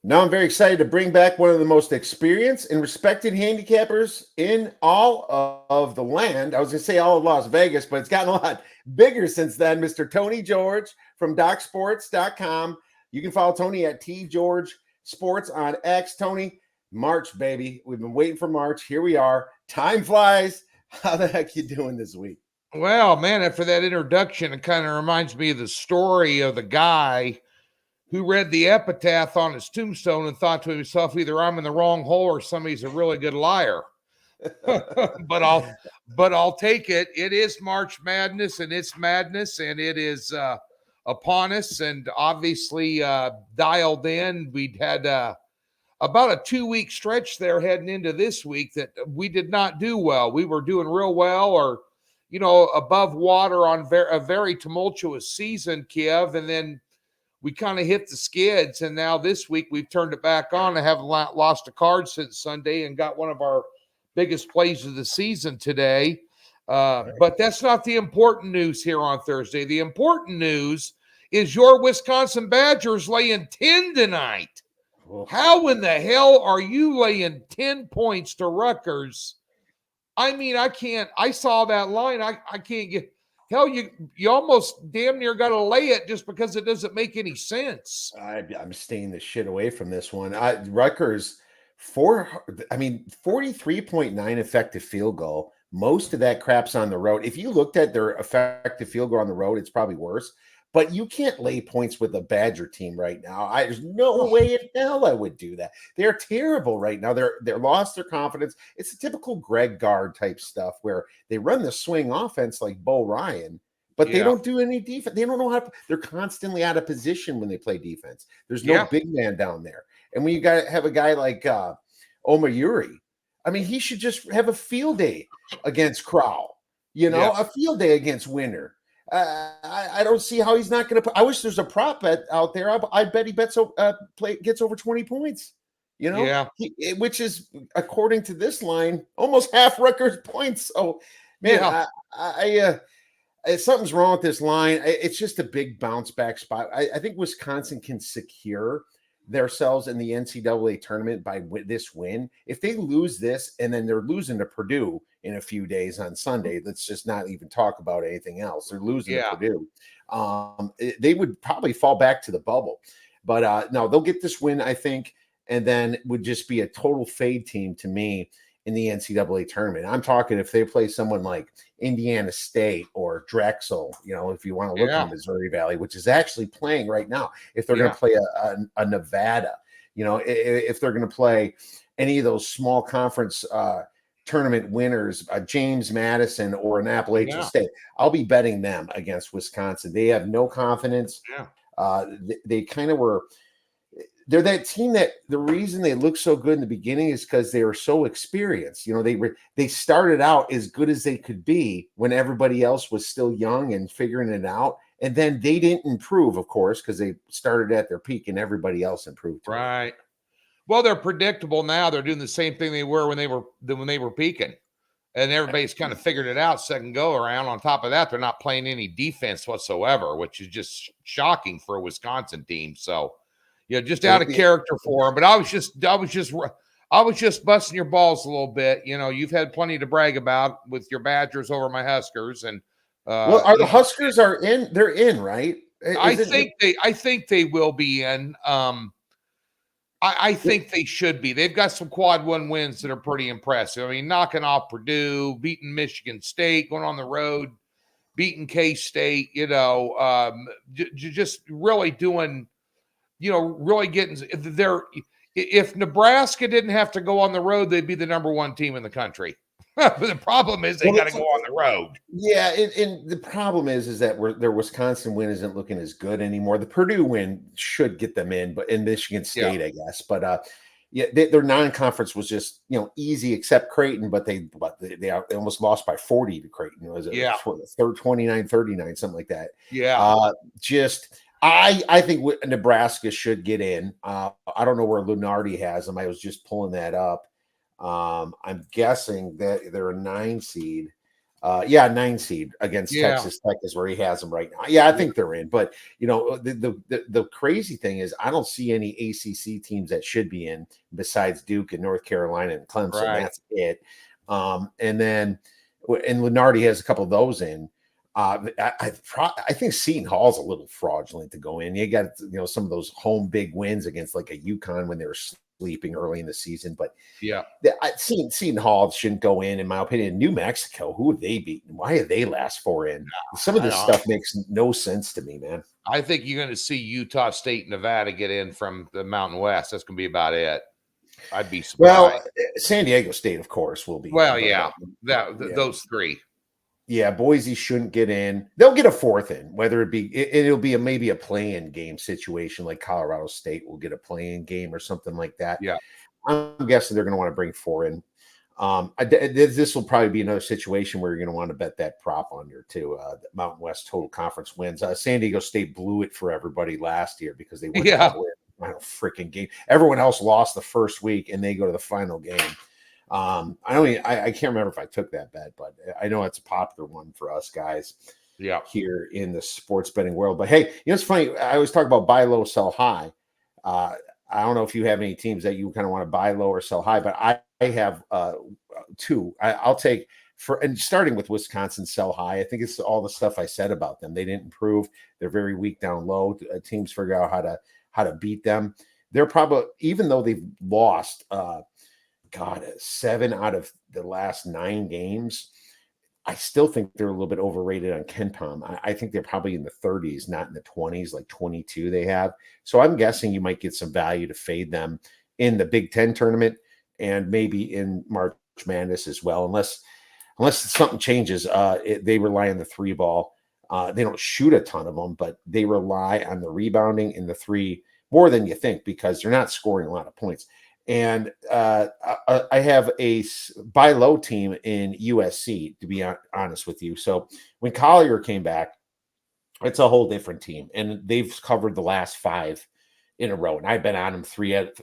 Now I'm very excited to bring back one of the most experienced and respected handicappers in all of the land. I was going to say all of Las Vegas, but it's gotten a lot bigger since then. Mr. Tony George from DocsSports.com. You can follow Tony at TGeorgeSports on X. Tony, March, baby. We've been waiting for March. Here we are. Time flies. How the heck you doing this week? Well, man, after that introduction, it kind of reminds me of the story of the guy who read the epitaph on his tombstone and thought to himself, either I'm in the wrong hole or somebody's a really good liar. but I'll take it. It is March Madness, and it's madness, and it is upon us, and obviously dialed in. We'd had about a 2-week stretch there heading into this week that we did not do well. We were doing real well, or above water on a very tumultuous season, Kiev, and then we kind of hit the skids, and now this week we've turned it back on. I haven't lost a card since Sunday and got one of our biggest plays of the season today. But that's not the important news here on Thursday. The important news is your Wisconsin Badgers laying 10 tonight. How in the hell are you laying 10 points to Rutgers? I mean, I saw that line. I can't get. Hell, you almost damn near got to lay it just because it doesn't make any sense. I'm staying the shit away from this one. Rutgers, 43.9 effective field goal. Most of that crap's on the road. If you looked at their effective field goal on the road, it's probably worse. But you can't lay points with a Badger team right now. There's no way in hell I would do that. They're terrible right now. They're lost their confidence. It's a typical Greg Gard type stuff where they run the swing offense like Bo Ryan, but they don't do any defense. They don't know how to. They're constantly out of position when they play defense. There's no big man down there. And when you have a guy like Omayuri, I mean, he should just have a field day against Crowell. A field day against Winter. I don't see how he's not going to. I wish there's a prop bet out there. I bet he gets over 20 points. Which is, according to this line, almost half Rutgers points. So, man, something's wrong with this line. It's just a big bounce back spot. I think Wisconsin can secure themselves in the NCAA tournament by this win. If they lose this and then they're losing to Purdue in a few days on Sunday, let's just not even talk about anything else. They're losing to Purdue. They would probably fall back to the bubble. But no, they'll get this win, I think, and then would just be a total fade team to me in the NCAA tournament. I'm talking if they play someone like Indiana State or Drexel, if you want to look at Missouri Valley, which is actually playing right now. If they're going to play a Nevada, if they're going to play any of those small conference tournament winners, James Madison or an Appalachian State, I'll be betting them against Wisconsin. They have no confidence. They kind of were. They're that team that the reason they look so good in the beginning is because they were so experienced. They started out as good as they could be when everybody else was still young and figuring it out. And then they didn't improve, of course, because they started at their peak and everybody else improved. Right. Well, they're predictable now. They're doing the same thing they were when they were peaking. And everybody's kind of figured it out second go around. On top of that, they're not playing any defense whatsoever, which is just shocking for a Wisconsin team. So, just out of character for him. But I was just busting your balls a little bit. You've had plenty to brag about with your Badgers over my Huskers, and are the Huskers are in? They're in, right? I think they will be in. I think they should be. They've got some quad one wins that are pretty impressive. I mean, knocking off Purdue, beating Michigan State, going on the road, beating K-State. Just really doing. Really getting there. If Nebraska didn't have to go on the road, they'd be the number one team in the country. But the problem is they got to go on the road. Yeah, and the problem is that their Wisconsin win isn't looking as good anymore. The Purdue win should get them in, but in Michigan State, I guess. But their non-conference was just easy, except Creighton. But they almost lost by 40 to Creighton. Was it 29-39, something like that? Yeah. I think Nebraska should get in. I don't know where Lunardi has them. I was just pulling that up. I'm guessing that they're a 9 seed. Yeah, 9 seed against Yeah, Texas Tech is where he has them right now. Yeah, I yeah, think they're in. But the crazy thing is, I don't see any ACC teams that should be in besides Duke and North Carolina and Clemson. right. That's it. And then and Lenardi has a couple of those in. I think Seton Hall's a little fraudulent to go in. You got some of those home big wins against like a UConn when they were sleeping early in the season, but Yeah. Seton Hall shouldn't go in my opinion. New Mexico, who have they beaten? Why are they last four in? Some of I this don't. stuff makes no sense to me, man. I think you're going to see Utah State, Nevada get in from the Mountain West. That's going to be about it. I'd be surprised. Well, San Diego State, of course, will be in, Well, but yeah, yeah, those three. yeah, Boise shouldn't get in. They'll get a fourth in, whether it'll be maybe a play-in game situation, like Colorado State will get a play-in game or something like that. Yeah, I'm guessing they're going to want to bring four in. This will probably be another situation where you're going to want to bet that prop under too. Mountain West total conference wins. San Diego State blew it for everybody last year because they went all yeah, the way to the final freaking game. Everyone else lost the first week and they go to the final game. I can't remember if I took that bet, but I know it's a popular one for us guys yeah. here in the sports betting world. But hey, it's funny. I always talk about buy low, sell high. Uh, I don't know if you have any teams that you kind of want to buy low or sell high, but I have two. I'll take and starting with Wisconsin, sell high. I think it's all the stuff I said about them. They didn't improve. They're very weak down low. Teams figure out how to beat them. They're probably, even though they've lost, 7 out of the last 9 games. I still think they're a little bit overrated on KenPom. I think they're probably in the 30s, not in the 20s, like 22 they have. So I'm guessing you might get some value to fade them in the Big Ten tournament and maybe in March Madness as well, unless something changes. They rely on the three ball. They don't shoot a ton of them, but they rely on the rebounding in the three more than you think because they're not scoring a lot of points. And I have a buy low team in USC, to be honest with you. So when Collier came back, it's a whole different team, and they've covered the last 5 in a row. And I've been on them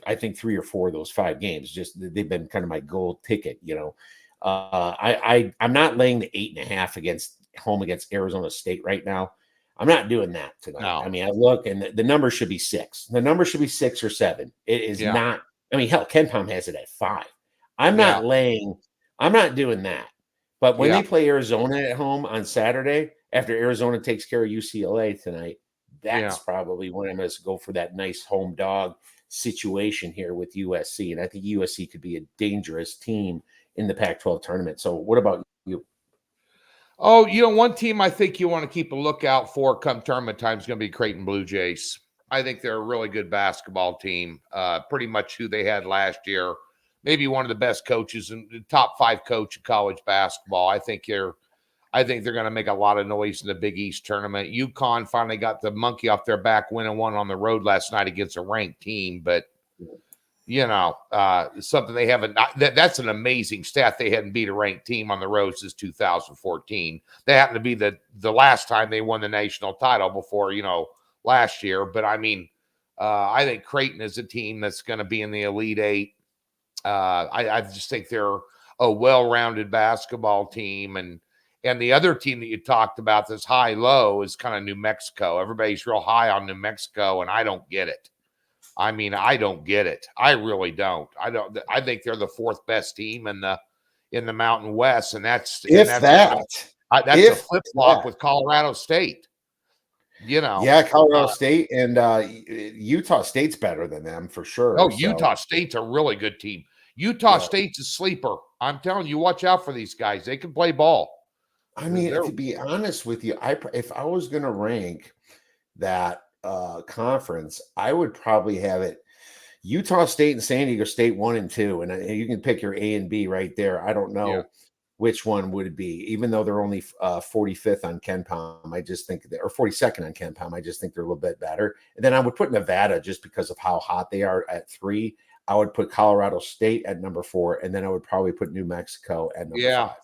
I think 3 or 4 of those 5 games. Just they've been kind of my gold ticket, I'm not laying the 8.5 against Arizona State right now. I'm not doing that tonight. No, I mean, I look and the number should be 6. The number should be 6 or 7. It is yeah, not. I mean, hell, KenPom has it at 5. yeah, I'm not doing that. But when yeah, they play Arizona at home on Saturday, after Arizona takes care of UCLA tonight, yeah. that's probably when I'm going to go for that nice home dog situation here with USC. And I think USC could be a dangerous team in the Pac-12 tournament. So what about you? Oh, one team I think you want to keep a lookout for come tournament time is going to be Creighton Blue Jays. I think they're a really good basketball team. Pretty much who they had last year. Maybe one of the best coaches and the top 5 coach in college basketball. I think they're going to make a lot of noise in the Big East tournament. UConn finally got the monkey off their back, winning one on the road last night against a ranked team. But something they haven't. That's an amazing stat. They hadn't beat a ranked team on the road since 2014. They happened to be the last time they won the national title before last year. But I mean, I think Creighton is a team that's going to be in the Elite Eight. I just think they're a well-rounded basketball team, and the other team that you talked about that's high-low is kind of New Mexico. Everybody's real high on New Mexico, and I don't get it. I mean, I don't get it. I really don't. I think they're the 4th best team in the Mountain West, and that's If that, that's a if flip flop that. with Colorado State. Yeah, Colorado State and Utah State's better than them for sure. Oh, So Utah State's a really good team. Utah yeah, State's a sleeper. I'm telling you, watch out for these guys. They can play ball. I mean, They're to be honest with you, if I was going to rank that conference, I would probably have it Utah State and San Diego State 1 and 2, and you can pick your A and B right there. I don't yeah, know which one would it be, even though they're only 45th on KenPom. I just think or 42nd on KenPom. I just think they're a little bit better. And then I would put Nevada just because of how hot they are at 3. I would put Colorado State at number 4, and then I would probably put New Mexico at number yeah, 5.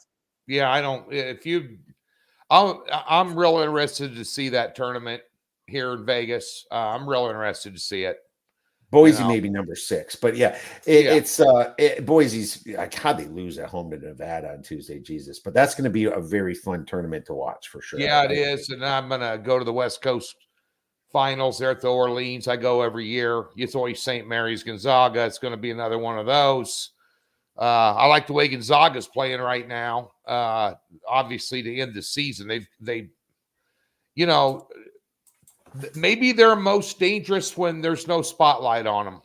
yeah. I don't. If you, I'm real interested to see that tournament here in Vegas. I'm real interested to see it. Boise may be number 6, but yeah, it's Boise's. God, they lose at home to Nevada on Tuesday, Jesus! But that's going to be a very fun tournament to watch for sure. Yeah, it is, and I'm gonna go to the West Coast finals there at the Orleans. I go every year. It's always St. Mary's Gonzaga. It's going to be another one of those. I like the way Gonzaga's playing right now. Obviously, to end the season, they, you know, maybe they're most dangerous when there's no spotlight on them.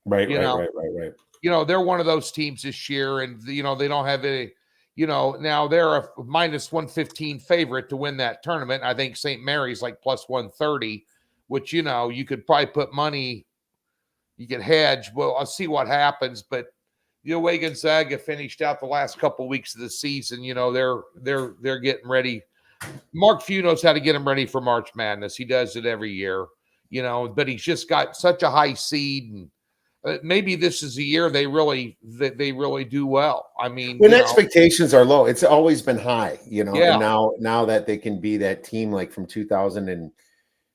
Right. They're one of those teams this year, and they don't have any. Now they're a minus 115 favorite to win that tournament. I think St. Mary's like plus 130, which you could probably put money. You could hedge. Well, I'll see what happens, but the way Gonzaga finished out the last couple of weeks of the season, they're getting ready. Mark Few knows how to get them ready for March Madness. He does it every year, but he's just got such a high seed, and maybe this is a year they really do well. I mean, when expectations are low, it's always been high, and Yeah. now that they can be that team like from 2000 and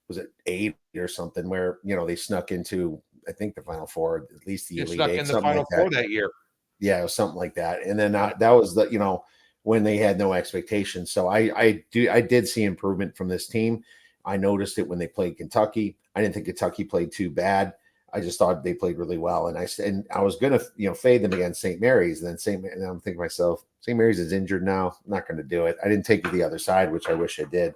was it 8 or something where they snuck into, I think, the Final Four, at least the Elite snuck Eight, in the Final Four that year. Yeah, it was something like that. And then that was the when they had no expectations. So I did see improvement from this team. I noticed it when they played Kentucky. I didn't think Kentucky played too bad. I just thought they played really well. And I was gonna fade them against St. Mary's. And then I'm thinking to myself, St. Mary's is injured now. I'm not going to do it. I didn't take the other side, which I wish I did.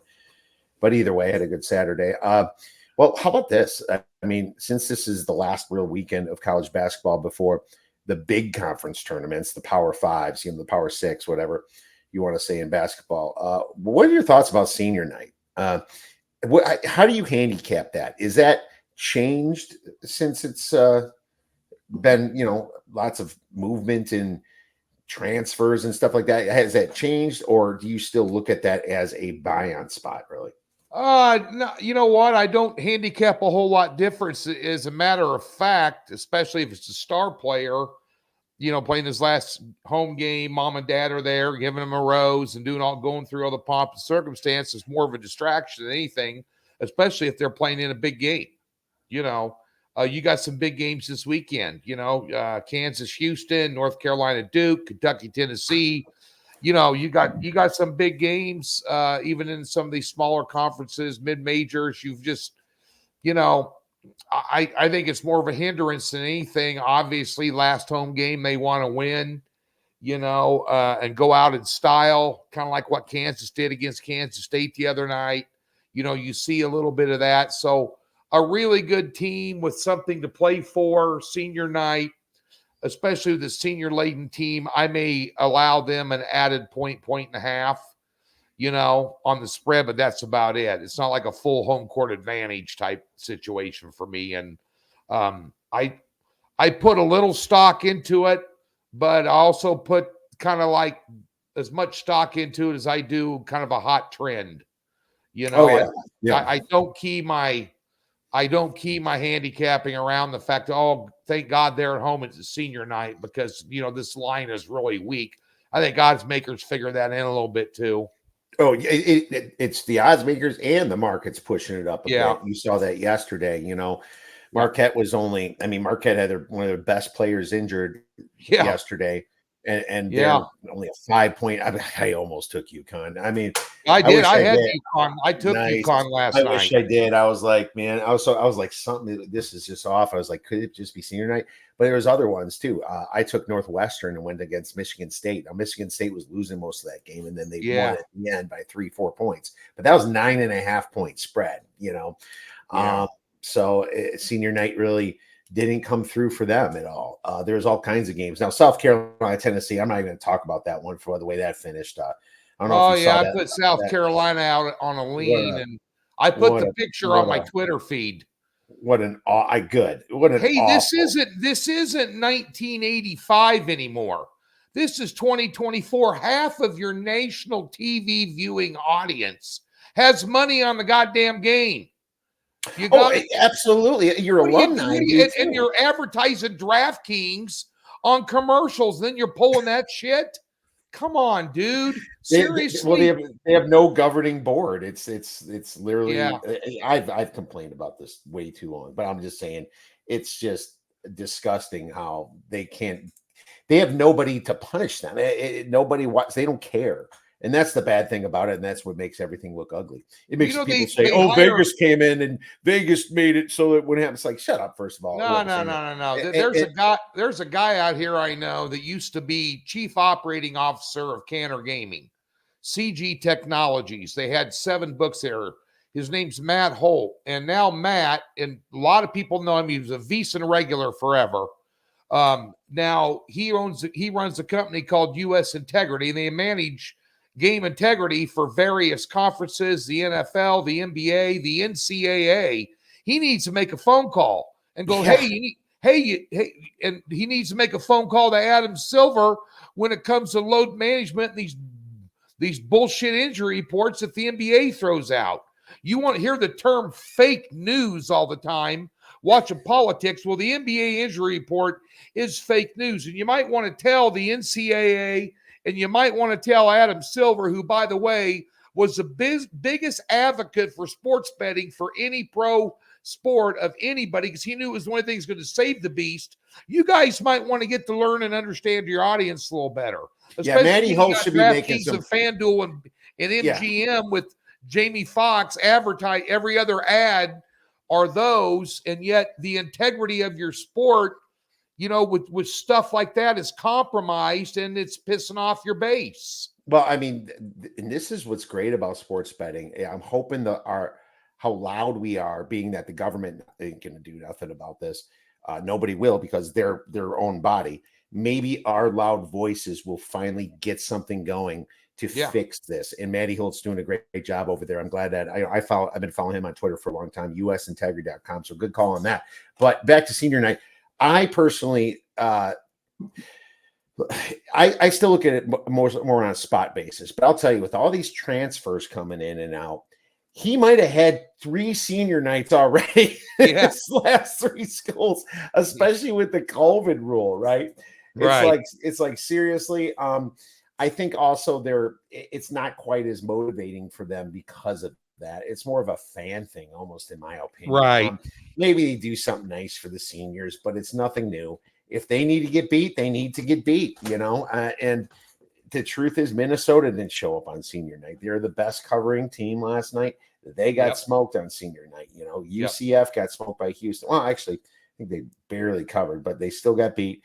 But either way, I had a good Saturday. Well, how about this? I mean, since this is the last real weekend of college basketball before the big conference tournaments, the Power Fives, the Power Six, whatever you want to say in basketball. What are your thoughts about senior night? How do you handicap that? Is that changed since it's been, lots of movement and transfers and stuff like that? Has that changed, or do you still look at that as a buy-on spot, really? No, you know what? I don't handicap a whole lot difference. As a matter of fact, especially if it's a star player, playing his last home game, mom and dad are there, giving him a rose and going through all the pomp and circumstance is more of a distraction than anything, especially if they're playing in a big game. You got some big games this weekend, Kansas, Houston, North Carolina, Duke, Kentucky, Tennessee. You got some big games, even in some of these smaller conferences, mid-majors. You've just, I think it's more of a hindrance than anything. Obviously, last home game, they want to win, and go out in style, kind of like what Kansas did against Kansas State the other night. You see a little bit of that. So a really good team with something to play for senior night, especially with the senior laden team. I may allow them an added point and a half, on the spread, but that's about it. It's not like a full home court advantage type situation for me. And I put a little stock into it, but I also put kind of like as much stock into it as I do kind of a hot trend. I don't key my handicapping around the fact that, thank God they're at home. It's a senior night because, this line is really weak. I think odds makers figure that in a little bit too. Oh, it's the odds makers and the market's pushing it up a bit. You saw that yesterday. Marquette Marquette had one of their best players injured yesterday. And they're only a 5-point. I almost took UConn. I did. I had UConn. I took UConn last night. I wish I did. I was like, man, I was like, something. This is just off. I was like, could it just be senior night? But there was other ones too. I took Northwestern and went against Michigan State. Now Michigan State was losing most of that game, and then they won at the end by 3-4 points. But that was 9.5 point spread. So senior night really didn't come through for them at all. There's all kinds of games. Now, South Carolina, Tennessee, I'm not even going to talk about that one for the way that finished. I don't know if you saw that. I put South Carolina out on a lean, and I put the picture on my Twitter feed. This isn't 1985 anymore. This is 2024. Half of your national TV viewing audience has money on the goddamn game. Absolutely. Your alumni. And you're advertising DraftKings on commercials. Then you're pulling that shit. Come on, dude. Seriously. They have no governing board. It's literally. I've complained about this way too long, but I'm just saying it's just disgusting how they have nobody to punish them. Nobody watch. They don't care. And that's the bad thing about it. And that's what makes everything look ugly. It makes people say, they oh, hire. Vegas came in and Vegas made it so it wouldn't happen. It's like, shut up, first of all. No. There's a guy out here I know that used to be chief operating officer of Canner Gaming, CG Technologies. They had 7 books there. His name's Matt Holt. And now Matt, and a lot of people know him, he was a VEASAN regular forever. Now he runs a company called US Integrity, and they manage game integrity for various conferences, the NFL, the NBA, the NCAA. He needs to make a phone call and go, hey, and he needs to make a phone call to Adam Silver when it comes to load management and these bullshit injury reports that the NBA throws out. You want to hear the term fake news all the time, watching politics. Well, the NBA injury report is fake news. And you might want to tell the NCAA, and you might want to tell Adam Silver, who, by the way, was the biggest advocate for sports betting for any pro sport of anybody, because he knew it was the only thing that's going to save the beast. You guys might want to get to learn and understand your audience a little better. Yeah, Matty Holt should be making some. And FanDuel and MGM with Jamie Foxx advertise every other ad are those, and yet the integrity of your sport, with stuff like that is compromised, and it's pissing off your base. Well, I mean, and this is what's great about sports betting. I'm hoping how loud we are, being that the government ain't going to do nothing about this. Nobody will, because they're their own body. Maybe our loud voices will finally get something going to fix this. And Matty Holt's doing a great job over there. I'm glad that I've been following him on Twitter for a long time, usintegrity.com. So good call on that. But back to senior night. I personally, I still look at it more on a spot basis, but I'll tell you, with all these transfers coming in and out, he might have had 3 senior nights already in his last 3 schools, especially with the COVID rule, right? It's like seriously. I think also it's not quite as motivating for them because of that. It's more of a fan thing, almost, in my opinion. Right. Maybe they do something nice for the seniors, but it's nothing new. If they need to get beat, they need to get beat, and the truth is Minnesota didn't show up on senior night. They're the best covering team last night. They got smoked on senior night. UCF got smoked by Houston. Well, actually, I think they barely covered, but they still got beat.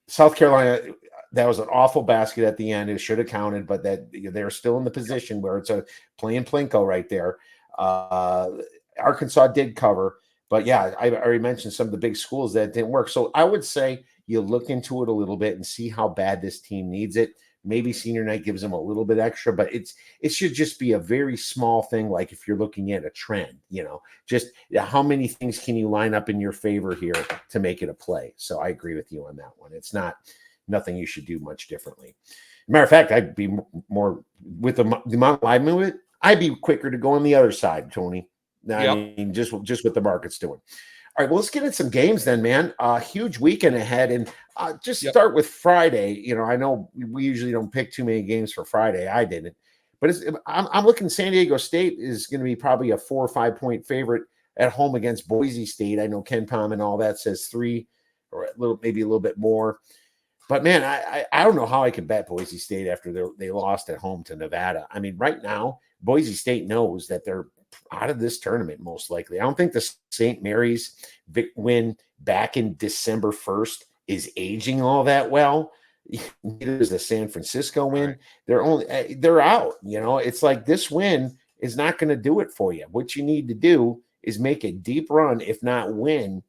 South Carolina, that was an awful basket at the end. It should have counted, but that they're still in the position where it's a playing Plinko right there. Arkansas did cover, but I already mentioned some of the big schools that didn't work. So I would say you look into it a little bit and see how bad this team needs it. Maybe senior night gives them a little bit extra, but it should just be a very small thing. Like if you're looking at a trend, just how many things can you line up in your favor here to make it a play? So I agree with you on that one. It's nothing you should do much differently. Matter of fact, I'd be more with the amount I move it. I'd be quicker to go on the other side, Tony. I mean, just what the market's doing. All right, well, let's get in some games then, man. Huge weekend ahead, and start with Friday. I know we usually don't pick too many games for Friday. I didn't, but I'm looking. San Diego State is going to be probably a 4 or 5 point favorite at home against Boise State. I know Ken Pom and all that says 3 or maybe a little bit more. But man, I don't know how I could bet Boise State after they lost at home to Nevada. I mean, right now Boise State knows that they're out of this tournament most likely. I don't think the St. Mary's win back in December 1st is aging all that well. Neither is the San Francisco win. Right. They're out. It's like this win is not going to do it for you. What you need to do is make a deep run, if not win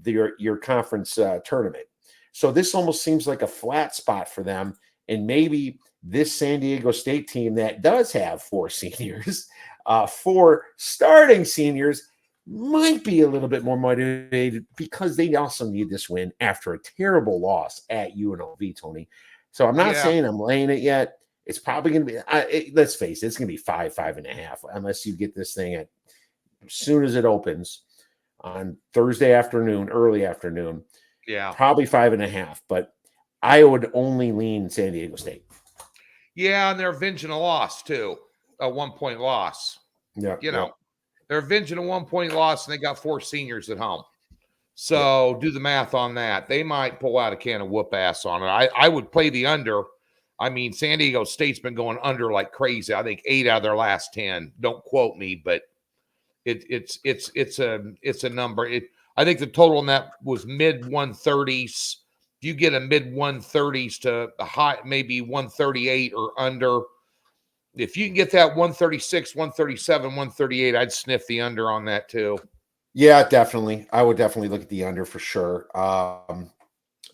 your conference tournament. So this almost seems like a flat spot for them. And maybe this San Diego State team that does have 4 seniors, 4 starting seniors, might be a little bit more motivated because they also need this win after a terrible loss at UNLV, Tony. So I'm not saying I'm laying it yet. It's probably going to be, let's face it, it's going to be 5.5, unless you get this thing as soon as it opens on Thursday afternoon, early afternoon. Yeah. Probably 5.5, but I would only lean San Diego State. Yeah, and they're avenging a loss too, a 1 point loss. Yeah. They're avenging a 1 point loss, and they got 4 seniors at home. So do the math on that. They might pull out a can of whoop ass on it. I would play the under. I mean, San Diego State's been going under like crazy. I think 8 out of their last 10. Don't quote me, but it's a number. I think the total on that was mid 130s. If you get a mid 130s to a high, maybe 138 or under. If you can get that 136, 137, 138, I'd sniff the under on that too. Yeah, definitely. I would definitely look at the under for sure.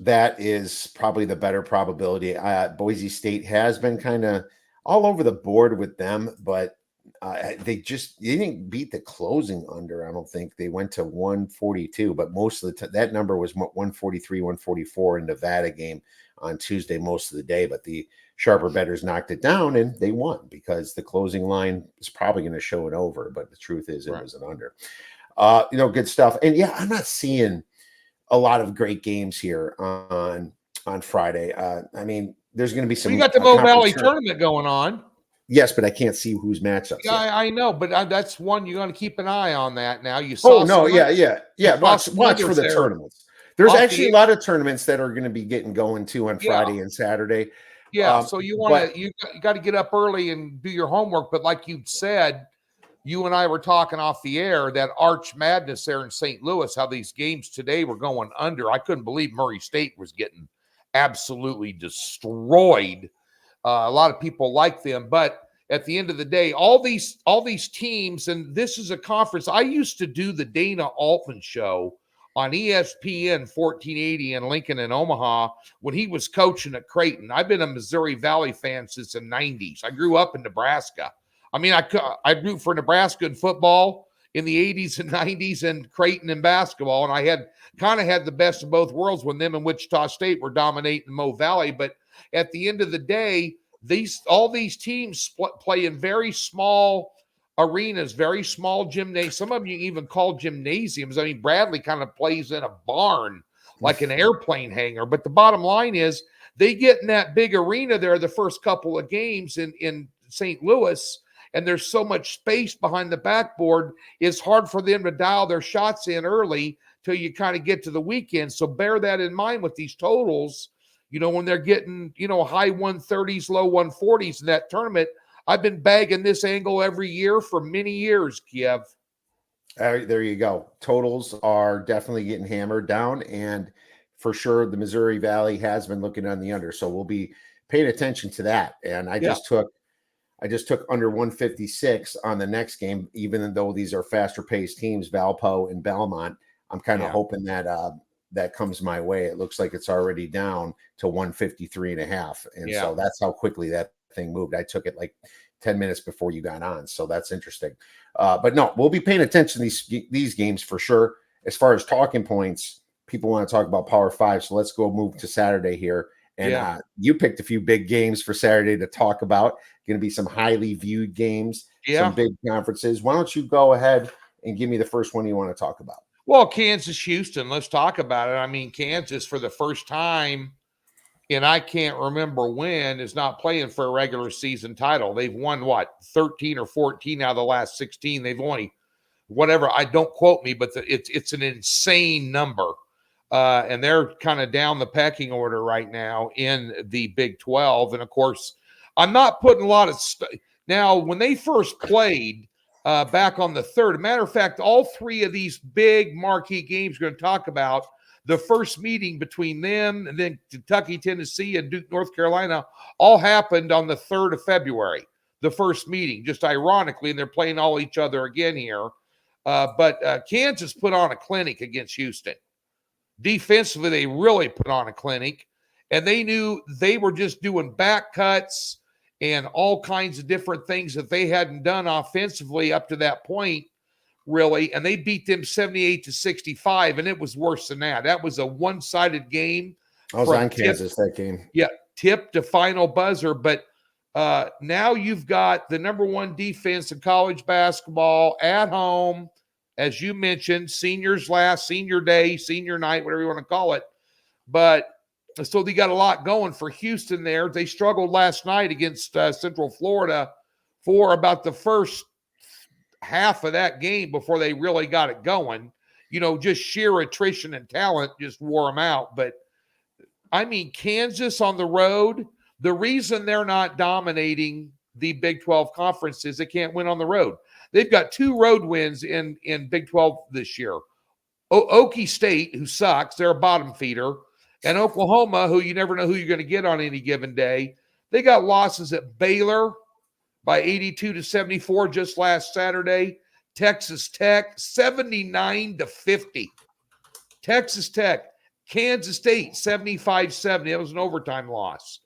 That is probably the better probability. Boise State has been kind of all over the board with them, but they didn't beat the closing under. I don't think they went to 142, but most of that number was 143, 144 in Nevada game on Tuesday most of the day. But the sharper bettors knocked it down and they won because the closing line is probably going to show it over. But the truth is, it was an under. Good stuff. And yeah, I'm not seeing a lot of great games here on Friday. I mean, there's going to be some. You got the Mo Valley tournament going on. Yes, but I can't see whose matchups. Yeah, I know, but that's one you're going to keep an eye on that now. You saw. Watch for the tournaments. There's actually a lot of tournaments that are going to be getting going too on Friday and Saturday. Yeah, so you got to get up early and do your homework. But like you said, you and I were talking off the air that Arch Madness there in St. Louis, how these games today were going under. I couldn't believe Murray State was getting absolutely destroyed. A lot of people like them, but at the end of the day, all these teams, and this is a conference. I used to do the Dana Altman show on ESPN 1480 in Lincoln and Omaha when he was coaching at Creighton. I've been a Missouri Valley fan since the 90s. I grew up in Nebraska. I mean, I root for Nebraska in football in the 80s and 90s and Creighton in basketball, and I had the best of both worlds when them and Wichita State were dominating Mo Valley. But at the end of the day, all these teams play in very small arenas, very small gymnasiums. Some of them you even call gymnasiums. I mean, Bradley kind of plays in a barn like an airplane hangar. But the bottom line is they get in that big arena there the first couple of games in St. Louis, and there's so much space behind the backboard, it's hard for them to dial their shots in early till you kind of get to the weekend. So bear that in mind with these totals. When they're getting, high 130s, low 140s in that tournament. I've been bagging this angle every year for many years, Kiev. There you go. Totals are definitely getting hammered down, and for sure the Missouri Valley has been looking on the under. So we'll be paying attention to that. And I just took under 156 on the next game, even though these are faster paced teams, Valpo and Belmont. I'm kind of hoping that that comes my way. It looks like it's already down to 153.5. And so that's how quickly that thing moved. I took it like 10 minutes before you got on. So that's interesting. But no, we'll be paying attention to these games for sure. As far as talking points, people want to talk about Power 5. So let's go move to Saturday here. And you picked a few big games for Saturday to talk about. Going to be some highly viewed games, some big conferences. Why don't you go ahead and give me the first one you want to talk about? Well, Kansas, Houston, let's talk about it. I mean, Kansas for the first time, and I can't remember when, is not playing for a regular season title. They've won, 13 or 14 out of the last 16. They've only, don't quote me, but it's an insane number. And they're kind of down the pecking order right now in the Big 12. And, of course, I'm not putting a lot of now, when they first played, back on the 3rd. Matter of fact, all 3 of these big marquee games we're going to talk about, the first meeting between them and then Kentucky, Tennessee, and Duke, North Carolina, all happened on the 3rd of February, the first meeting, just ironically, and they're playing all each other again here. But Kansas put on a clinic against Houston. Defensively, they really put on a clinic, and they knew they were just doing back cuts and all kinds of different things that they hadn't done offensively up to that point, really. And they beat them 78-65, and it was worse than that. That was a one-sided game. I was on Kansas that game. Yeah, tip to final buzzer. But now you've got the number 1 defense in college basketball at home. As you mentioned, seniors last, senior day, senior night, whatever you want to call it. But so they got a lot going for Houston there. They struggled last night against Central Florida for about the first half of that game before they really got it going. just sheer attrition and talent just wore them out. But I mean, Kansas on the road, the reason they're not dominating the Big 12 conference is they can't win on the road. They've got 2 road wins in Big 12 this year. Okie State, who sucks, they're a bottom feeder, and Oklahoma, who you never know who you're going to get on any given day. They got losses at Baylor by 82-74 just last Saturday. Texas Tech, 79-50. Texas Tech. Kansas State, 75-70. It was an overtime loss.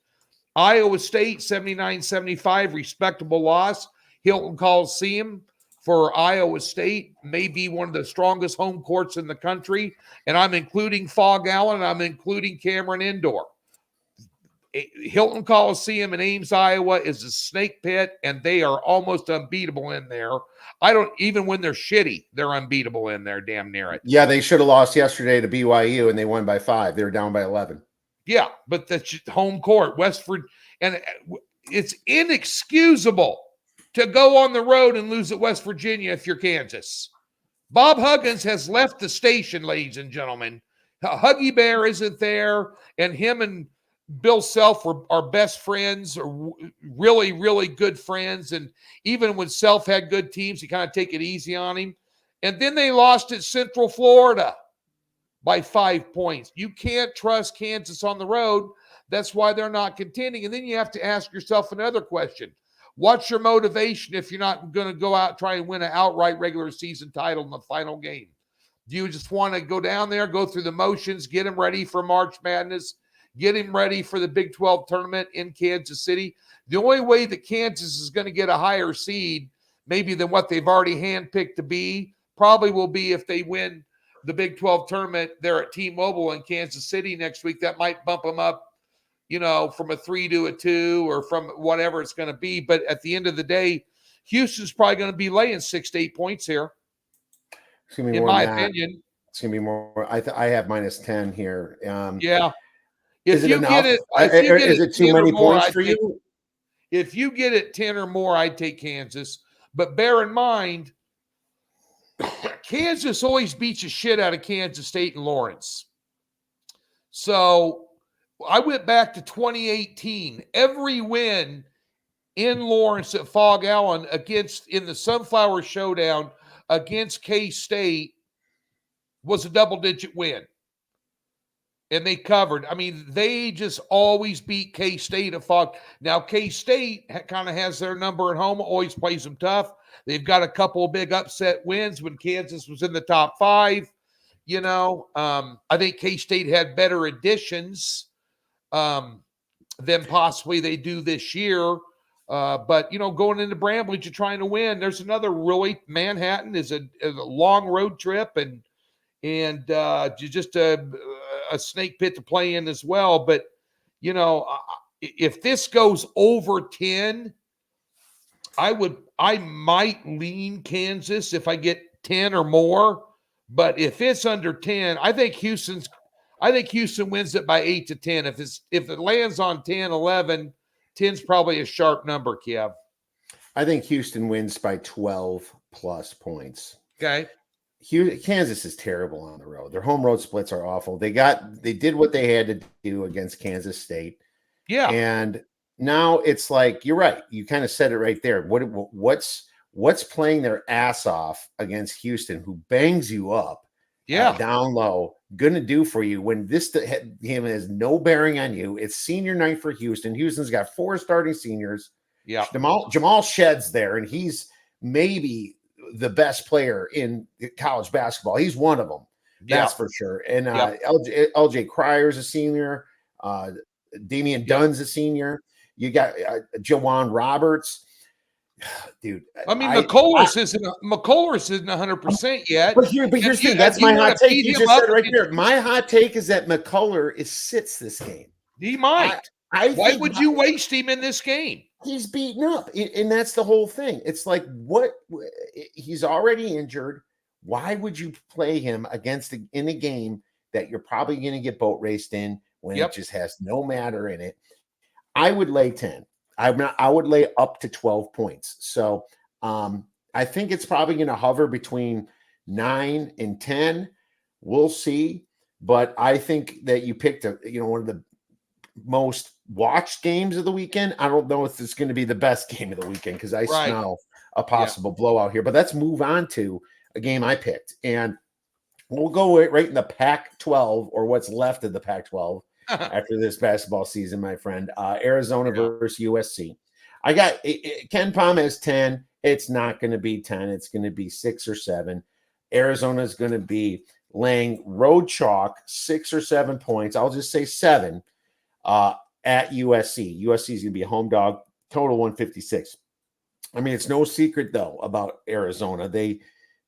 Iowa State, 79-75, respectable loss. Hilton Coliseum for Iowa State may be one of the strongest home courts in the country, and I'm including Fog Allen, I'm including Cameron Indoor. Hilton Coliseum in Ames, Iowa is a snake pit, and they are almost unbeatable in there. Even when they're shitty, they're unbeatable in there, damn near it. Yeah, they should have lost yesterday to BYU, and they won by 5. They were down by 11. Yeah, but that's home court, West Virginia, and it's inexcusable to go on the road and lose at West Virginia if you're Kansas. Bob Huggins has left the station, ladies and gentlemen. Huggy Bear isn't there, and him and Bill Self are best friends, or really, really good friends. And even when Self had good teams, he kind of take it easy on him. And then they lost at Central Florida by 5 points. You can't trust Kansas on the road. That's why they're not contending. And then you have to ask yourself another question. What's your motivation if you're not going to go out and try and win an outright regular season title in the final game? Do you just want to go down there, go through the motions, get them ready for March Madness, get him ready for the Big 12 tournament in Kansas City? The only way that Kansas is going to get a higher seed, maybe than what they've already handpicked to be, probably will be if they win the Big 12 tournament there at T-Mobile in Kansas City next week. That might bump them up, from a 3 to a 2 or from whatever it's going to be. But at the end of the day, Houston's probably going to be laying 6 to 8 points here. It's going to be in more my than that. opinion. It's going to be more. I have -10 here. Yeah. Is it enough? Is it too many points for you? If you get it 10 or more, I'd take Kansas. But bear in mind, Kansas always beats the shit out of Kansas State and Lawrence. So I went back to 2018. Every win in Lawrence at Fog Allen in the Sunflower Showdown against K-State was a double-digit win. And they covered. I mean, they just always beat K-State at Fog. Now, K-State kind of has their number at home, always plays them tough. They've got a couple of big upset wins when Kansas was in the top 5. I think K-State had better additions than possibly they do this year. But, going into Bramblage, you're trying to win. There's another Manhattan is a long road trip and just a snake pit to play in as well. But, if this goes over 10, I might lean Kansas if I get 10 or more. But if it's under 10, I think Houston wins it by 8 to 10. If it lands on 10, 11, 10's probably a sharp number, Kev. I think Houston wins by 12 plus points. Okay. Kansas is terrible on the road. Their home road splits are awful. They did what they had to do against Kansas State. Yeah. And now it's like, you're right. You kind of said it right there. What's playing their ass off against Houston, who bangs you up down low, going to do for you when this game has no bearing on you? It's senior night for Houston. Houston's got 4 starting seniors. Yeah. Jamal Shedd's there, and he's maybe the best player in college basketball. He's one of them. That's for sure. And LJ Cryer's a senior. Damian Dunn's a senior. You got Jawan Roberts. Dude, I mean, McCullers isn't 100% yet. But here's the thing. That's my hot take. You just said right there. My hot take is that McCullers sits this game. He might. Why would you waste him in this game? He's beaten up, and that's the whole thing. It's like, he's already injured. Why would you play him in a game that you're probably going to get boat raced in when it just has no matter in it? I would lay 10. I would lay up to 12 points. So I think it's probably going to hover between 9 and 10. We'll see. But I think that you picked one of the most watched games of the weekend. I don't know if it's going to be the best game of the weekend because I Right. smell a Yeah. possible blowout here. But let's move on to a game I picked. And we'll go right in the Pac-12, or what's left of the Pac-12 after this basketball season, my friend. Arizona versus USC. I got Ken Palm has 10. It's not going to be 10. It's going to be 6 or 7. Arizona is going to be laying road chalk 6 or 7 points. I'll just say 7 at USC. USC is going to be a home dog, total 156. I mean, it's no secret, though, about Arizona.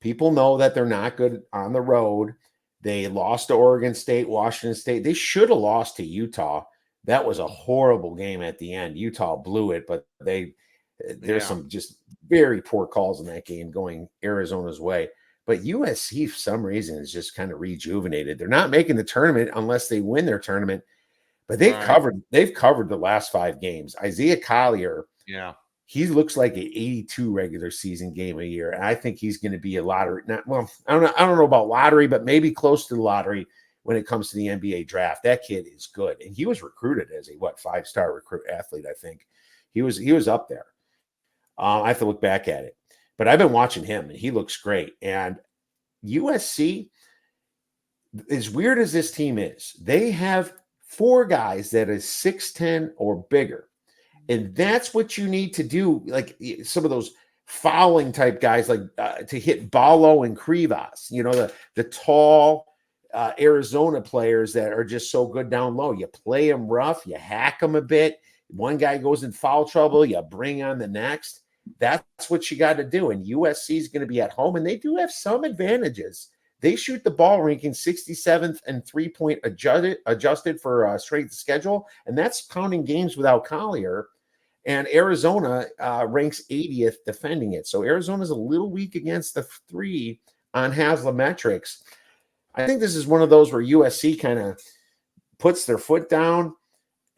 People know that they're not good on the road. They lost to Oregon State, Washington State. They should have lost to Utah. That was a horrible game at the end. Utah blew it, but there's some just very poor calls in that game going Arizona's way. But USC, for some reason, is just kind of rejuvenated. They're not making the tournament unless they win their tournament. But they've covered the last 5 games. Isaiah Collier, he looks like an 82 regular season game a year. And I think he's going to be a lottery. I don't know about lottery, but maybe close to the lottery when it comes to the NBA draft. That kid is good. And he was recruited as a 5-star recruit athlete, I think. He was up there. I have to look back at it. But I've been watching him and he looks great. And USC, as weird as this team is, they have 4 guys that is 6'10" or bigger. And that's what you need to do. Like some of those fouling type guys, like to hit Ballo and Krivas, the tall Arizona players that are just so good down low. You play them rough, you hack them a bit. One guy goes in foul trouble, you bring on the next. That's what you got to do. And USC is going to be at home, and they do have some advantages. They shoot the ball ranking 67th and 3-point adjusted for strength of schedule, and that's counting games without Collier. And Arizona ranks 80th defending it. So Arizona's a little weak against the 3 on Haslametrics. I think this is one of those where USC kind of puts their foot down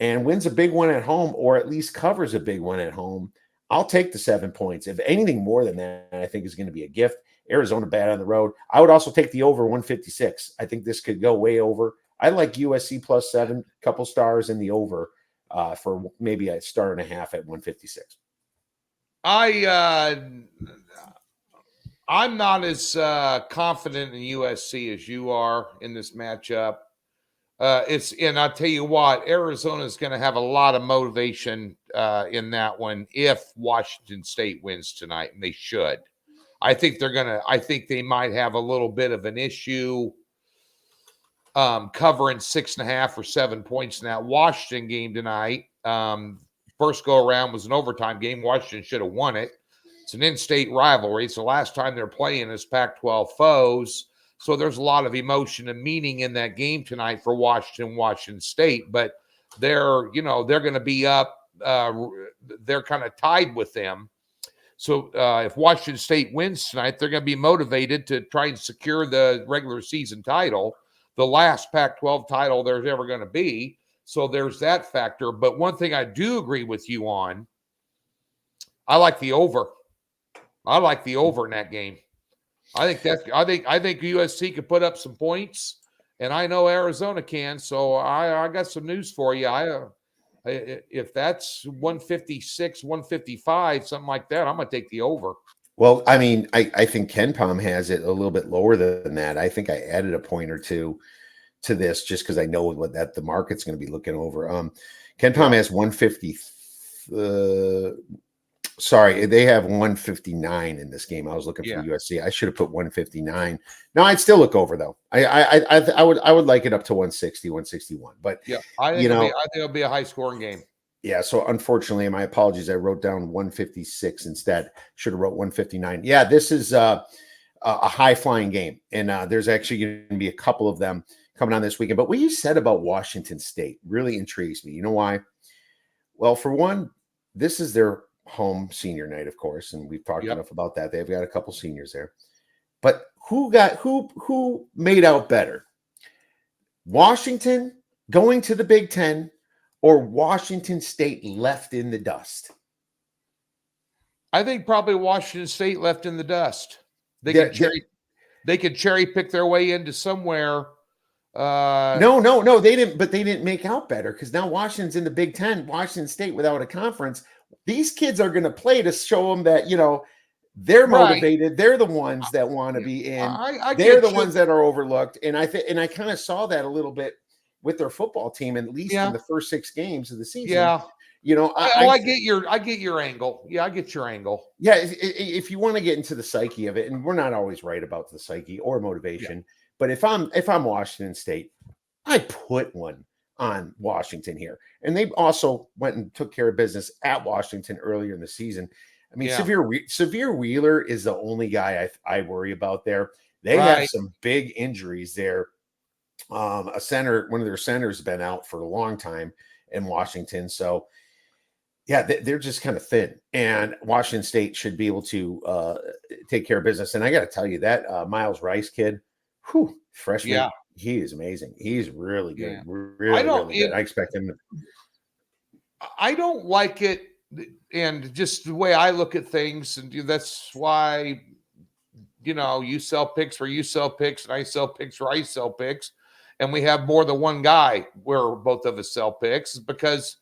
and wins a big one at home, or at least covers a big one at home. I'll take the 7 points. If anything more than that, I think is going to be a gift. Arizona bad on the road. I would also take the over 156. I think this could go way over. I like USC plus 7, couple stars in the over for maybe a star and a half at 156. I'm not as confident in USC as you are in this matchup. And I'll tell you what, Arizona is going to have a lot of motivation in that one if Washington State wins tonight, and they should. I think they might have a little bit of an issue covering 6.5 or 7 points in that Washington game tonight. First go around was an overtime game. Washington should have won it. It's an in-state rivalry. It's the last time they're playing as Pac-12 foes. So there's a lot of emotion and meaning in that game tonight for Washington State. But they're going to be up. They're kind of tied with them. So if Washington State wins tonight, they're going to be motivated to try and secure the regular season title, the last Pac-12 title there's ever going to be. So there's that factor. But one thing I do agree with you on, I like the over. I like the over in that game. I think USC could put up some points, and I know Arizona can. So I got some news for you. If that's 156, 155, something like that, I'm going to take the over. Well, I mean, I think Ken Palm has it a little bit lower than that. I think I added a point or two to this just because I know what the market's going to be looking over. Ken Palm has 150. Sorry, they have 159 in this game. I was looking for USC. I should have put 159. No, I'd still look over though. I would like it up to 160, 161. But I think it'll be a high scoring game. Yeah, so unfortunately, my apologies. I wrote down 156 instead. Should have wrote 159. Yeah, this is a high flying game, and there's actually going to be a couple of them coming on this weekend. But what you said about Washington State really intrigues me. You know why? Well, for one, this is their home senior night, of course, and we've talked enough about that. They've got a couple seniors there. But who made out better? Washington going to the Big Ten or Washington State left in the dust? I think probably Washington State left in the dust. They they could cherry pick their way into somewhere. No, they didn't. But they didn't make out better because now Washington's in the Big Ten. Washington State without a conference. These kids are going to play to show them that they're motivated. They're the ones that want to be in. They're the ones that are overlooked. And I kind of saw that a little bit with their football team, at least in the first 6 games of the season. Yeah. I get your angle. Yeah, I get your angle. Yeah, if you want to get into the psyche of it, and we're not always right about the psyche or motivation, but if I'm Washington State, I put one on Washington here. And they also went and took care of business at Washington earlier in the season. I mean, Severe Wheeler is the only guy I worry about there. They have some big injuries there. One of their centers has been out for a long time in Washington. So, yeah, they're just kind of thin. And Washington State should be able to take care of business. And I got to tell you that Miles Rice kid, freshman, he is amazing. He's really good. Yeah. Really good. I expect him to. I don't like it. And just the way I look at things, and that's why, you sell picks where you sell picks, and I sell picks where I sell picks, and we have more than one guy where both of us sell picks, because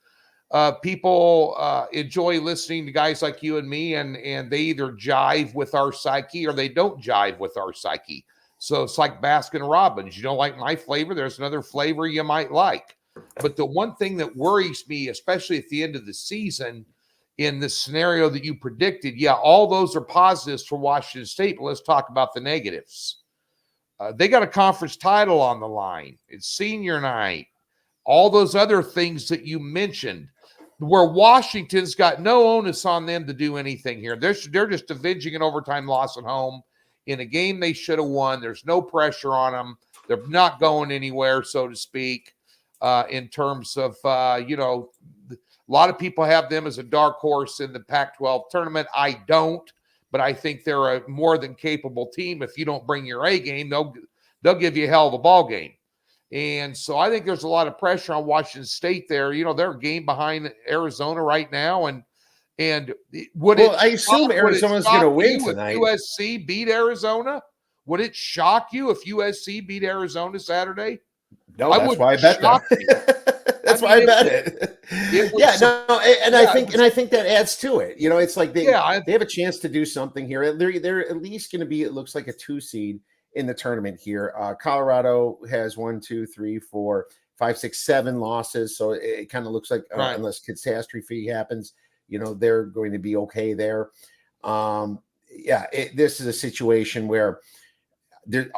people enjoy listening to guys like you and me, and they either jive with our psyche or they don't jive with our psyche. So it's like Baskin Robbins. You don't like my flavor, there's another flavor you might like. But the one thing that worries me, especially at the end of the season, in the scenario that you predicted, all those are positives for Washington State, but let's talk about the negatives. They got a conference title on the line. It's senior night. All those other things that you mentioned, where Washington's got no onus on them to do anything here. They're just avenging an overtime loss at home in a game they should have won. There's no pressure on them. They're not going anywhere, so to speak, in terms of, a lot of people have them as a dark horse in the Pac-12 tournament. I don't, but I think they're a more than capable team. If you don't bring your A game, they'll give you a hell of a ball game. And so I think there's a lot of pressure on Washington State there. They're a game behind Arizona right now. And I assume Arizona's going to win tonight. If USC beat Arizona? Would it shock you if USC beat Arizona Saturday? No, that's why I bet that. That's why I bet it. I think that adds to it. It's like they have a chance to do something here. They're at least going to be, it looks like, a 2 seed in the tournament here. Colorado has 1, 2, 3, 4, 5, 6, 7 losses. So it kind of looks like, unless catastrophe happens, they're going to be okay there. This is a situation where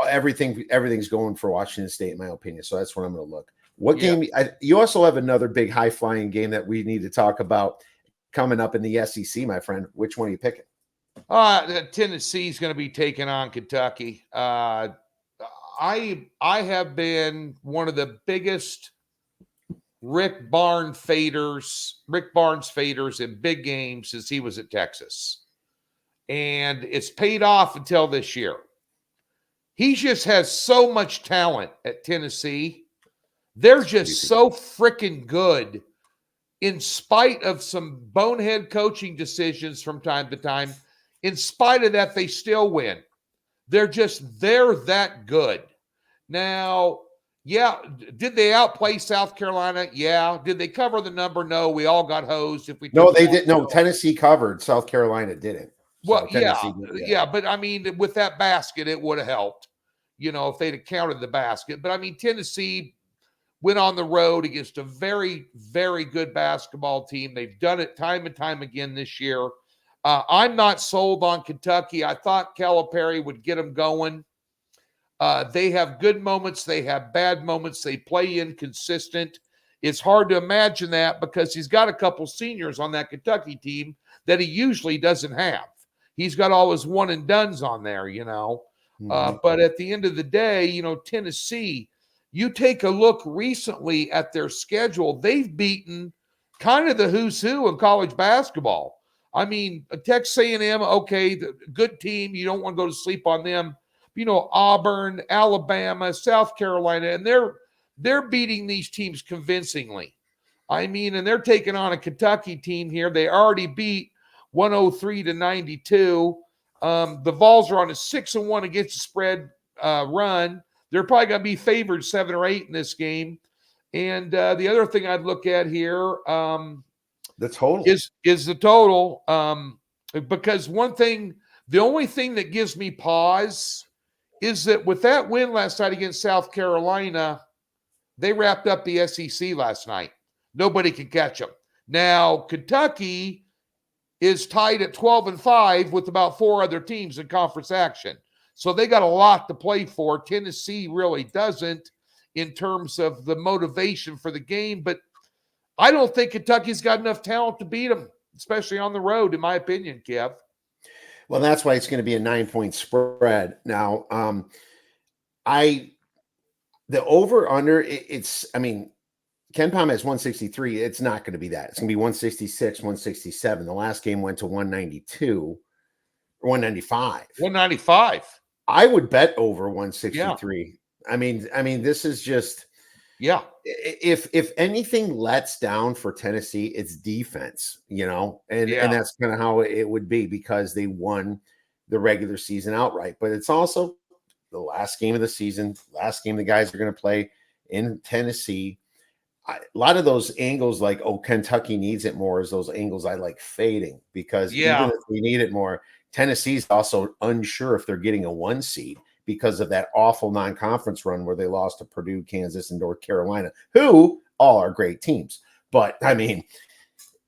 everything's going for Washington State, in my opinion. So that's what I'm going to look. What game? You also have another big high-flying game that we need to talk about coming up in the SEC, my friend. Which one are you picking? Tennessee is going to be taking on Kentucky. I have been one of the biggest Rick Barnes faders in big games since he was at Texas. And it's paid off until this year. He just has so much talent at Tennessee. They're just so freaking good, in spite of some bonehead coaching decisions from time to time. In spite of that, they still win. They're that good. Now, did they outplay South Carolina? Yeah. Did they cover the number? No. We all got hosed. No, they didn't. No, Tennessee covered. South Carolina didn't. Well, but I mean, with that basket, it would have helped, if they'd have counted the basket. But I mean, Tennessee went on the road against a very, very good basketball team. They've done it time and time again this year. I'm not sold on Kentucky. I thought Calipari would get them going. They have good moments. They have bad moments. They play inconsistent. It's hard to imagine that because he's got a couple seniors on that Kentucky team that he usually doesn't have. He's got all his one and dones on there, But at the end of the day, Tennessee, you take a look recently at their schedule, they've beaten kind of the who's who in college basketball. I mean, Texas A&M, okay, the good team. You don't want to go to sleep on them. Auburn, Alabama, South Carolina, and they're beating these teams convincingly. I mean, and they're taking on a Kentucky team here. They already beat 103-92. The Vols are on a 6-1 against the spread run. They're probably going to be favored 7 or 8 in this game. And the other thing I'd look at here the total is the total. Because the only thing that gives me pause is that with that win last night against South Carolina, they wrapped up the SEC last night. Nobody can catch them. Now, Kentucky is tied at 12-5 with about 4 other teams in conference action. So they got a lot to play for. Tennessee really doesn't in terms of the motivation for the game. But I don't think Kentucky's got enough talent to beat them, especially on the road, in my opinion, Kev. Well, that's why it's going to be a 9-point spread. Now, the over under Ken Palm has 163. It's not going to be that. It's going to be 166, 167. The last game went to 192 or 195. 195. I would bet over 163. Yeah. I mean, this is just If anything lets down for Tennessee, it's defense, and that's kind of how it would be because they won the regular season outright. But it's also the last game of the season, last game the guys are going to play in Tennessee. A lot of those angles, like, Kentucky needs it more, is those angles I like fading because even if we need it more, Tennessee's also unsure if they're getting a 1 seed because of that awful non-conference run where they lost to Purdue, Kansas, and North Carolina, who all are great teams. But, I mean,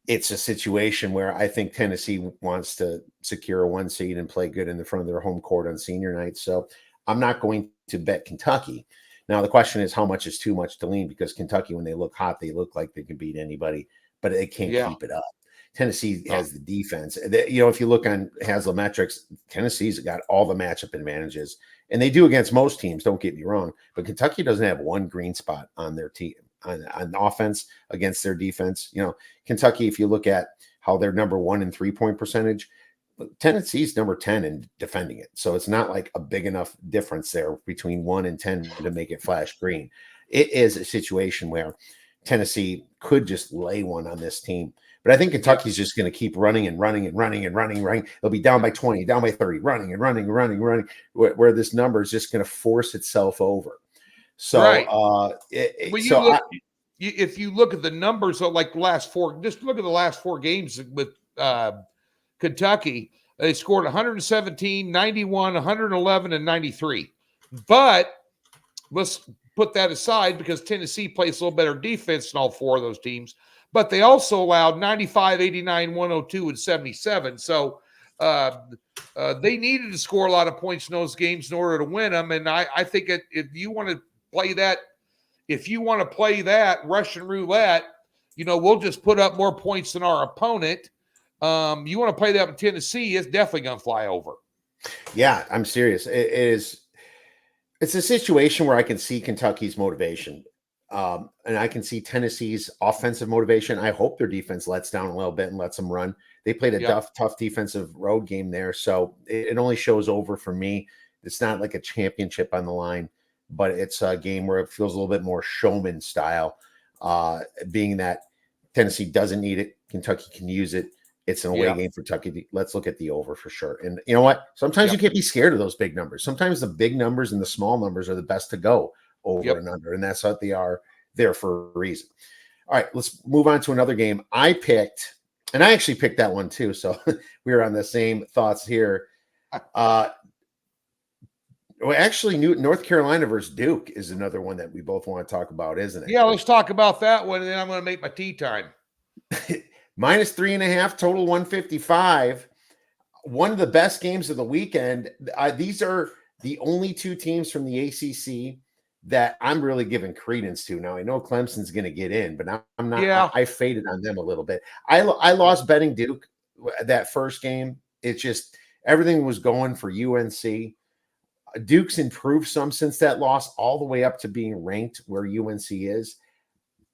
it's a situation where I think Tennessee wants to secure a 1 seed and play good in the front of their home court on senior night. So I'm not going to bet Kentucky. Now, the question is how much is too much to lean because Kentucky, when they look hot, they look like they can beat anybody, but they can't keep it up. Tennessee has the defense. If you look on Haslametrics, Tennessee's got all the matchup advantages, and they do against most teams, don't get me wrong, but Kentucky doesn't have one green spot on their team on offense against their defense. Kentucky, if you look at how they're number 1 in 3-point percentage, Tennessee's number 10 in defending it. So it's not like a big enough difference there between 1 and 10 to make it flash green. It is a situation where Tennessee could just lay one on this team. But I think Kentucky's just going to keep running and running and running and running. They'll be down by 20, down by 30, running and running and running and running, where this number is just going to force itself over. So, if you look at the numbers of like just look at the last 4 games with Kentucky, they scored 117, 91, 111, and 93. But let's put that aside because Tennessee plays a little better defense than all 4 of those teams. But they also allowed 95, 89, 102, and 77. So they needed to score a lot of points in those games in order to win them. And I think if you want to play that Russian roulette, we'll just put up more points than our opponent. You want to play that with Tennessee, it's definitely going to fly over. Yeah, I'm serious. It's a situation where I can see Kentucky's motivation. And I can see Tennessee's offensive motivation. I hope their defense lets down a little bit and lets them run. They played a tough defensive road game there. So it only shows over for me. It's not like a championship on the line, but it's a game where it feels a little bit more showman style, being that Tennessee doesn't need it. Kentucky can use it. It's an away game for Kentucky. Let's look at the over for sure. And you know what? Sometimes you can't be scared of those big numbers. Sometimes the big numbers and the small numbers are the best to go over and under, and that's what they are there for a reason. All right, let's move on to another game. I actually picked that one too, so we were on the same thoughts here. Actually, North Carolina versus Duke is another one that we both want to talk about, isn't it? Yeah, let's talk about that one, and then I'm going to make my tea time. Minus 3.5, total 155. One of the best games of the weekend. These are the only 2 teams from the ACC that I'm really giving credence to. Now, I know Clemson's going to get in, but I'm not. Yeah. I faded on them a little bit. I lost betting Duke that first game. It's just everything was going for UNC. Duke's improved some since that loss, all the way up to being ranked where UNC is.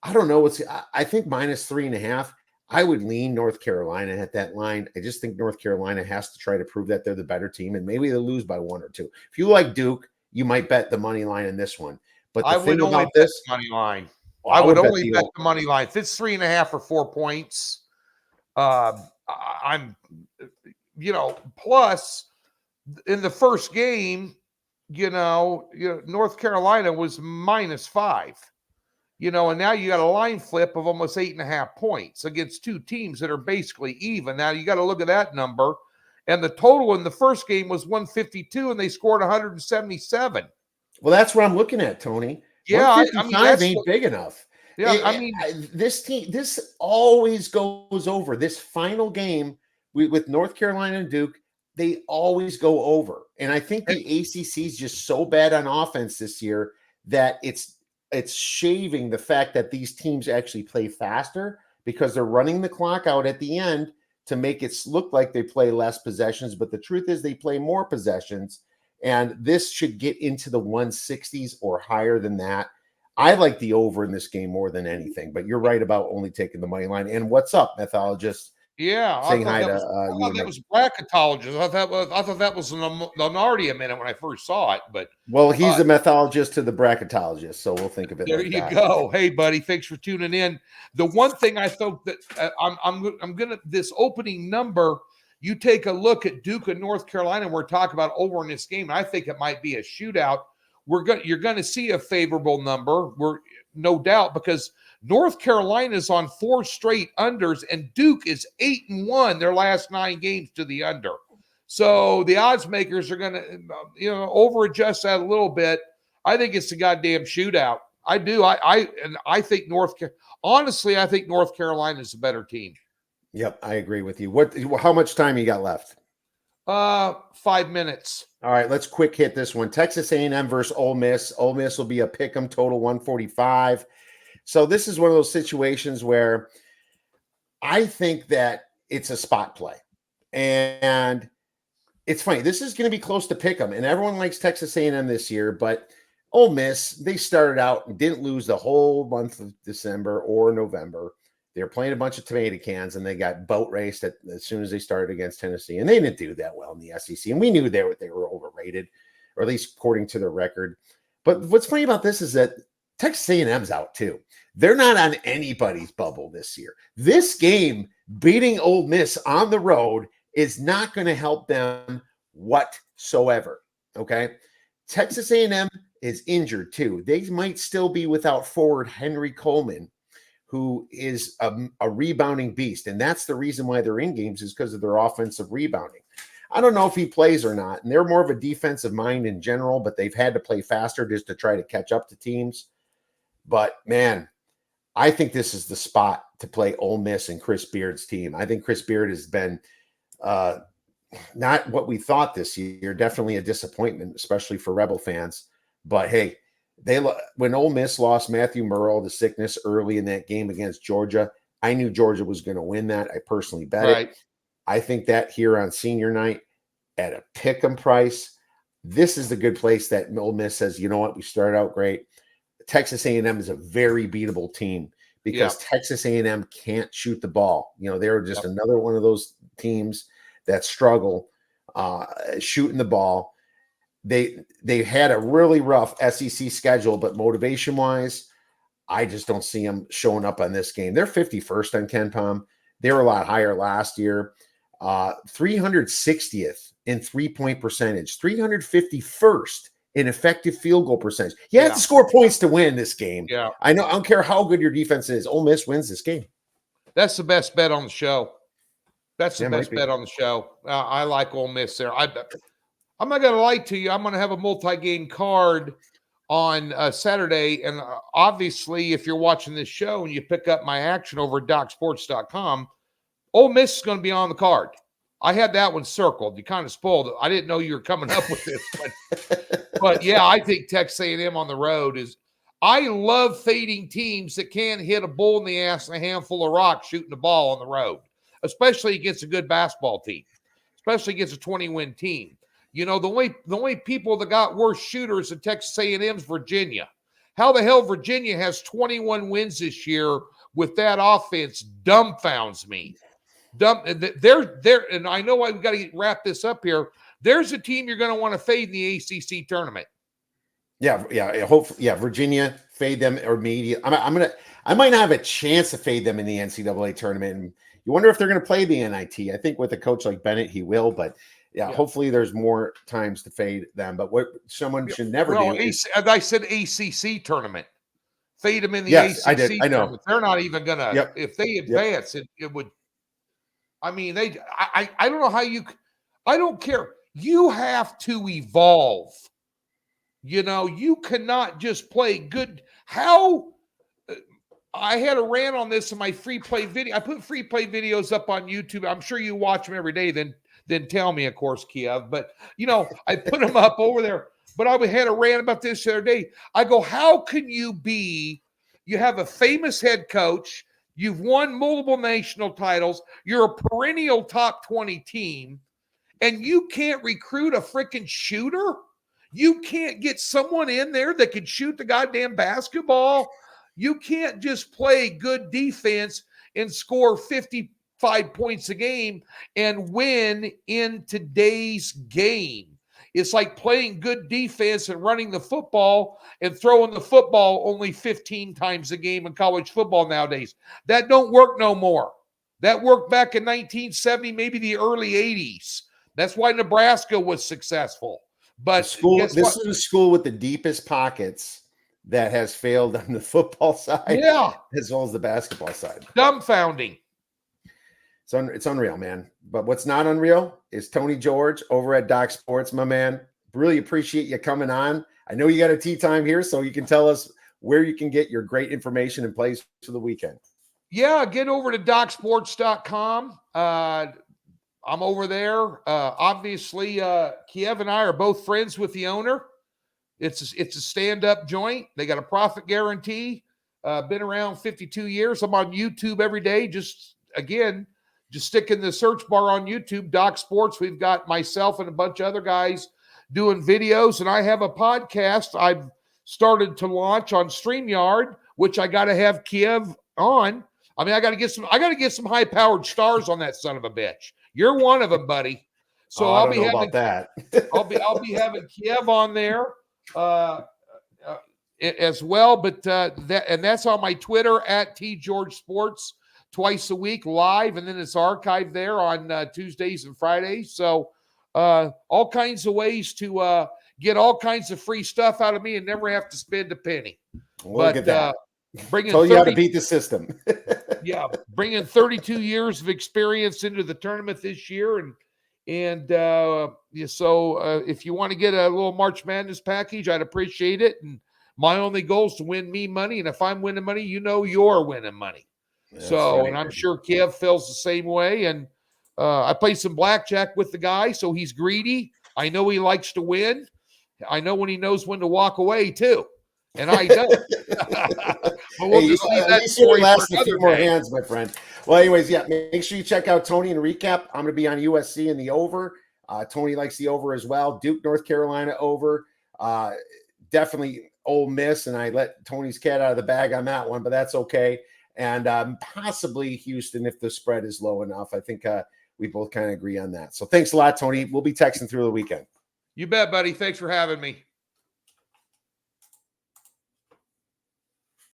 I don't know. I think minus 3.5. I would lean North Carolina at that line. I just think North Carolina has to try to prove that they're the better team, and maybe they'll lose by 1 or 2. If you like Duke, you might bet the money line in this one. But the thing about this money line, I would only bet the money line. If it's 3.5 or 4 points, I'm, plus in the first game, North Carolina was -5. And now you got a line flip of almost 8.5 points against two teams that are basically even. Now you got to look at that number. And the total in the first game was 152, and they scored 177. Well, that's what I'm looking at, Tony. Yeah, I mean, 155 ain't big enough. Yeah, I mean, this team, this always goes over. This final game with North Carolina and Duke, they always go over. And I think the ACC is just so bad on offense this year that it's shaving the fact that these teams actually play faster because they're running the clock out at the end to make it look like they play less possessions. But the truth is they play more possessions. And this should get into the 160s or higher than that. I like the over in this game more than anything, but you're right about only taking the money line. And what's up, Methologist? Yeah, saying hi to I thought that was bracketologist. I thought that was Lenardi a minute when I first saw it, but well, he's a methologist to the bracketologist, so we'll think of it. There like you that. go. Hey, buddy, thanks for tuning in. The one thing I thought that I'm gonna this opening number. You take a look at Duke and North Carolina. We're talking about over in this game. I think it might be a shootout. You're going to see a favorable number. We're no doubt because North Carolina's on 4 straight unders and Duke is 8-1 their last 9 games to the under. So the odds makers are going to over adjust that a little bit. I think it's a goddamn shootout. I do. I think honestly, I think North Carolina is a better team. Yep, I agree with you. How much time you got left? 5 minutes. All right, let's quick hit this one. Texas A&M versus Ole Miss. Ole Miss will be a pick'em, total 145. So this is one of those situations where I think that it's a spot play. And it's funny. This is going to be close to pick'em, and everyone likes Texas A&M this year, but Ole Miss, they started out and didn't lose the whole month of December or November. They were playing a bunch of tomato cans, and they got boat raced as soon as they started against Tennessee. And they didn't do that well in the SEC. And we knew they were overrated, or at least according to their record. But what's funny about this is that Texas A&M's out too. They're not on anybody's bubble this year. This game, beating Ole Miss on the road, is not going to help them whatsoever. Okay? Texas A&M is injured too. They might still be without forward Henry Coleman, who is a rebounding beast. And that's the reason why they're in games is because of their offensive rebounding. I don't know if he plays or not. And they're more of a defensive mind in general, but they've had to play faster just to try to catch up to teams. But, man, I think this is the spot to play Ole Miss and Chris Beard's team. I think Chris Beard has been not what we thought this year. Definitely a disappointment, especially for Rebel fans. But, hey, when Ole Miss lost Matthew Murrell to sickness early in that game against Georgia, I knew Georgia was going to win that. I personally bet it. I think that here on senior night at a pick'em price, this is the good place that Ole Miss says, you know what, we started out great. Texas A&M is a very beatable team because Texas A&M can't shoot the ball. They're just another one of those teams that struggle shooting the ball. They had a really rough SEC schedule, but motivation-wise, I just don't see them showing up on this game. They're 51st on KenPom. They were a lot higher last year. 360th in three-point percentage, 351st in effective field goal percentage. You have to score points to win this game. Yeah, I know. I don't care how good your defense is. Ole Miss wins this game. That's the best bet on the show. That's the best bet on the show. I like Ole Miss there. I'm not going to lie to you. I'm going to have a multi-game card on Saturday. And obviously, if you're watching this show and you pick up my action over at DocsSports.com, Ole Miss is going to be on the card. I had that one circled. You kind of spoiled it. I didn't know you were coming up with this. But yeah, I think Texas A&M on the road is – I love fading teams that can't hit a bull in the ass and a handful of rocks shooting the ball on the road, especially against a good basketball team, especially against a 20-win team. The only people that got worse shooters than Texas A&M's Virginia. How the hell Virginia has 21 wins this year with that offense dumbfounds me. And I know I've got to wrap this up here. There's a team you're going to want to fade in the ACC tournament. Yeah. Hopefully, Virginia, fade them immediately. I might not have a chance to fade them in the NCAA tournament. And you wonder if they're going to play the NIT. I think with a coach like Bennett, he will, but Yeah, hopefully there's more times to fade them. But what someone should never do is, as I said, ACC tournament. Fade them in the yes, ACC I did. I know. tournament. They're not even gonna. If they advance, it would. I mean, I don't know how you. I don't care. You have to evolve. You know, you cannot just play good. How I had a rant on this in my free play video. I put free play videos up on YouTube. I'm sure you watch them every day. Then tell me, of course, Kiev. But you know, I put them up over there. But I had a rant about this the other day. I go, how can you be? You have a famous head coach. You've won multiple national titles. You're a perennial top 20 team, and you can't recruit a freaking shooter. You can't get someone in there that can shoot the goddamn basketball. You can't just play good defense and score 55 points a game and win in today's game. It's like playing good defense and running the football and throwing the football only 15 times a game in college football nowadays. That don't work no more. That worked back in 1970, maybe the early 80s. That's why Nebraska was successful. But this is a school with the deepest pockets that has failed on the football side, as well as the basketball side. Dumbfounding. It's unreal, man. But what's not unreal is Tony George over at DocsSports, my man. Really appreciate you coming on. I know you got a tea time here, so you can tell us where you can get your great information and plays for the weekend. Yeah, get over to DocsSports.com. I'm over there. Obviously, Kiev and I are both friends with the owner. It's a stand-up joint. They got a profit guarantee. Been around 52 years. I'm on YouTube every day. Just stick in the search bar on YouTube, DocsSports. We've got myself and a bunch of other guys doing videos, and I have a podcast I've started to launch on StreamYard, which I got to have Kiev on. I mean, I got to get some high-powered stars on that son of a bitch. You're one of them, buddy. So I'll be having that. I'll be having Kiev on there as well. But that's on my Twitter at TGeorgeSports twice a week live, and then it's archived there on Tuesdays and Fridays. So all kinds of ways to get all kinds of free stuff out of me and never have to spend a penny. Look at that. Bringing you how to beat the system. Bringing 32 years of experience into the tournament this year, and so if you want to get a little March Madness package, I'd appreciate it. And my only goal is to win me money, and if I'm winning money, you know you're winning money. That's right. And I'm sure Kev feels the same way. And I played some blackjack with the guy, so he's greedy. I know he likes to win. I know when he knows when to walk away too. And I don't. But we'll just leave that story for a few more hands, my friend. Well, anyways, make sure you check out Tony and recap. I'm going to be on USC in the over. Tony likes the over as well. Duke, North Carolina over. Definitely Ole Miss, and I let Tony's cat out of the bag on that one, but that's okay. And possibly Houston if the spread is low enough. I think we both kind of agree on that. So thanks a lot, Tony. We'll be texting through the weekend. You bet, buddy. Thanks for having me.